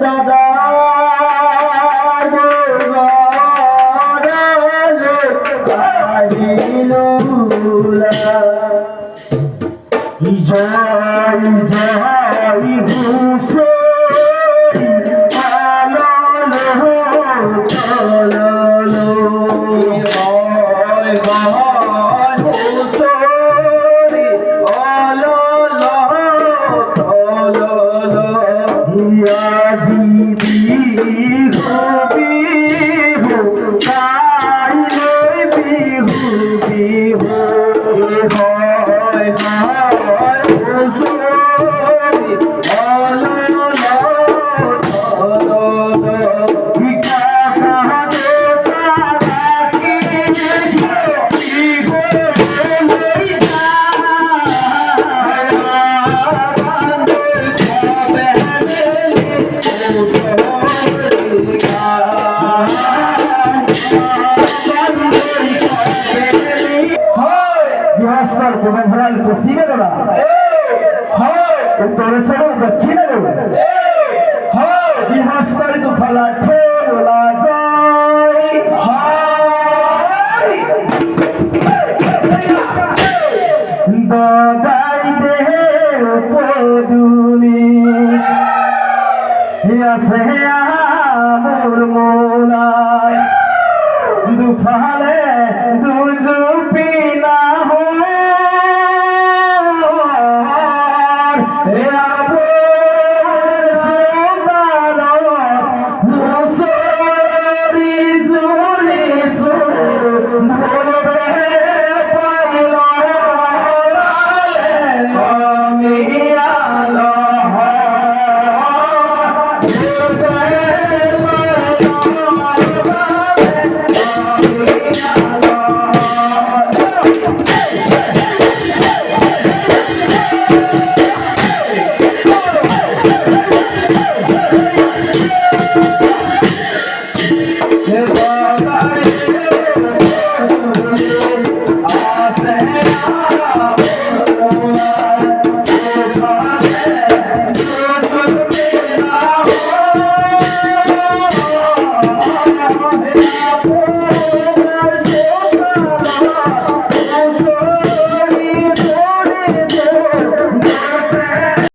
দাদা জয় জয় হুসেন আলালো আলালো জয় জয় হুসেন আলালো আলালো ইয়াজিবি হবি হো কাইলে বিহু বিহু হয় হয় হুসেন আলালো আলালো ইকা কাহাতে তারাকি ইগো লই যায় রান্দে খাবে Hasta el poder para el posible ahora. Entonces no te quiere lo. Y hasta el que jala todo la jai. Dodai de poduli. Ya se amor mola. দুফালে দুজুপি না হয়